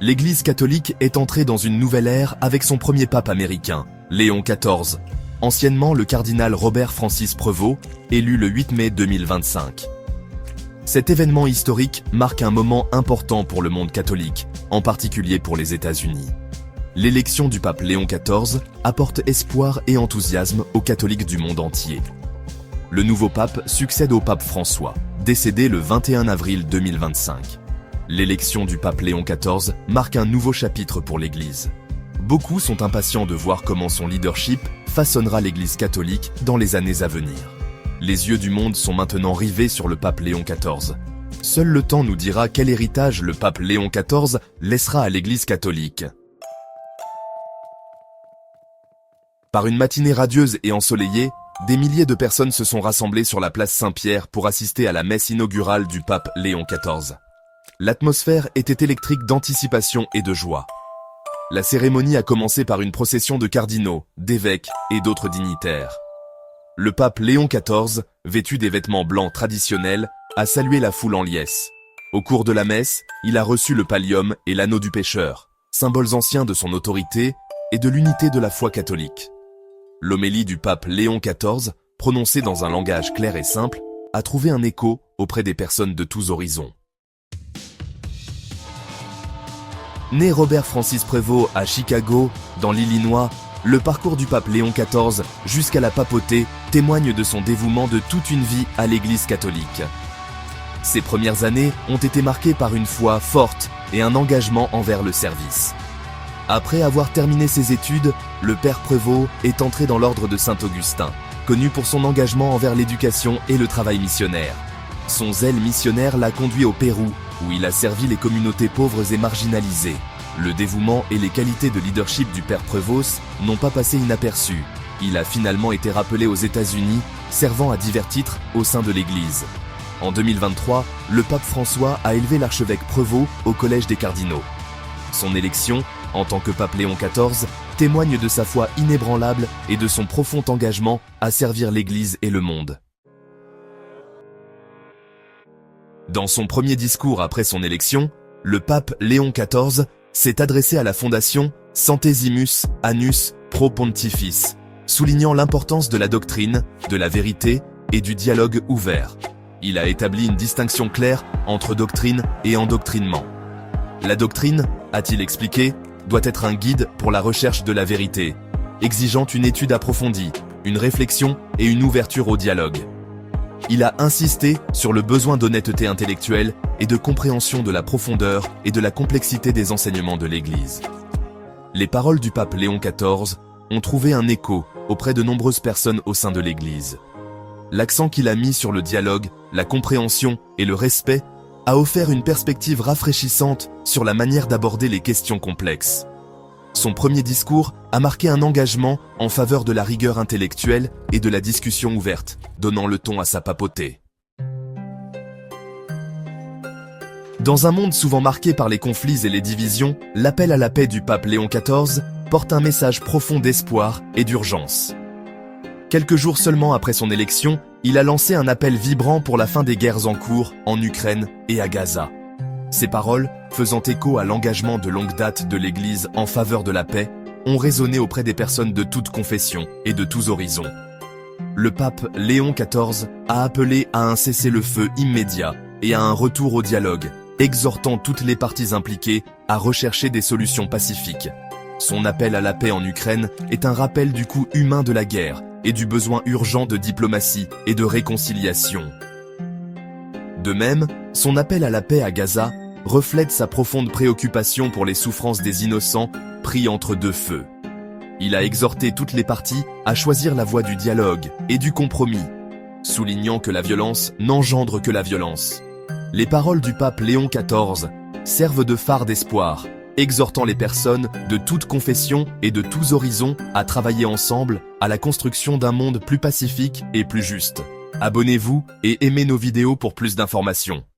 l'Église catholique est entrée dans une nouvelle ère avec son premier pape américain, Léon XIV, anciennement le cardinal Robert Francis Prevost, élu le 8 mai 2025. Cet événement historique marque un moment important pour le monde catholique, en particulier pour les États-Unis. L'élection du pape Léon XIV apporte espoir et enthousiasme aux catholiques du monde entier. Le nouveau pape succède au pape François, décédé le 21 avril 2025. L'élection du pape Léon XIV marque un nouveau chapitre pour l'Église. Beaucoup sont impatients de voir comment son leadership façonnera l'Église catholique dans les années à venir. Les yeux du monde sont maintenant rivés sur le pape Léon XIV. Seul le temps nous dira quel héritage le pape Léon XIV laissera à l'Église catholique. Par une matinée radieuse et ensoleillée, des milliers de personnes se sont rassemblées sur la place Saint-Pierre pour assister à la messe inaugurale du pape Léon XIV. L'atmosphère était électrique d'anticipation et de joie. La cérémonie a commencé par une procession de cardinaux, d'évêques et d'autres dignitaires. Le pape Léon XIV, vêtu des vêtements blancs traditionnels, a salué la foule en liesse. Au cours de la messe, il a reçu le pallium et l'anneau du pécheur, symboles anciens de son autorité et de l'unité de la foi catholique. L'homélie du pape Léon XIV, prononcée dans un langage clair et simple, a trouvé un écho auprès des personnes de tous horizons. Né Robert Francis Prevost à Chicago, dans l'Illinois, le parcours du pape Léon XIV jusqu'à la papauté témoigne de son dévouement de toute une vie à l'Église catholique. Ses premières années ont été marquées par une foi forte et un engagement envers le service. Après avoir terminé ses études, le père Prevost est entré dans l'ordre de Saint-Augustin, connu pour son engagement envers l'éducation et le travail missionnaire. Son zèle missionnaire l'a conduit au Pérou, où il a servi les communautés pauvres et marginalisées. Le dévouement et les qualités de leadership du père Prevost n'ont pas passé inaperçus. Il a finalement été rappelé aux États-Unis, servant à divers titres au sein de l'Église. En 2023, le pape François a élevé l'archevêque Prevost au Collège des cardinaux. Son élection, en tant que pape Léon XIV, témoigne de sa foi inébranlable et de son profond engagement à servir l'Église et le monde. Dans son premier discours après son élection, le pape Léon XIV s'est adressé à la fondation Centesimus Annus Pro Pontifice, soulignant l'importance de la doctrine, de la vérité et du dialogue ouvert. Il a établi une distinction claire entre doctrine et endoctrinement. La doctrine, a-t-il expliqué, doit être un guide pour la recherche de la vérité, exigeant une étude approfondie, une réflexion et une ouverture au dialogue. Il a insisté sur le besoin d'honnêteté intellectuelle et de compréhension de la profondeur et de la complexité des enseignements de l'Église. Les paroles du pape Léon XIV ont trouvé un écho auprès de nombreuses personnes au sein de l'Église. L'accent qu'il a mis sur le dialogue, la compréhension et le respect a offert une perspective rafraîchissante sur la manière d'aborder les questions complexes. Son premier discours a marqué un engagement en faveur de la rigueur intellectuelle et de la discussion ouverte, donnant le ton à sa papauté. Dans un monde souvent marqué par les conflits et les divisions, l'appel à la paix du pape Léon XIV porte un message profond d'espoir et d'urgence. Quelques jours seulement après son élection, il a lancé un appel vibrant pour la fin des guerres en cours en Ukraine et à Gaza. Ces paroles, faisant écho à l'engagement de longue date de l'Église en faveur de la paix, ont résonné auprès des personnes de toutes confessions et de tous horizons. Le pape Léon XIV a appelé à un cessez-le-feu immédiat et à un retour au dialogue, exhortant toutes les parties impliquées à rechercher des solutions pacifiques. Son appel à la paix en Ukraine est un rappel du coût humain de la guerre et du besoin urgent de diplomatie et de réconciliation. De même, son appel à la paix à Gaza reflète sa profonde préoccupation pour les souffrances des innocents pris entre deux feux. Il a exhorté toutes les parties à choisir la voie du dialogue et du compromis, soulignant que la violence n'engendre que la violence. Les paroles du pape Léon XIV servent de phare d'espoir, exhortant les personnes de toutes confessions et de tous horizons à travailler ensemble à la construction d'un monde plus pacifique et plus juste. Abonnez-vous et aimez nos vidéos pour plus d'informations.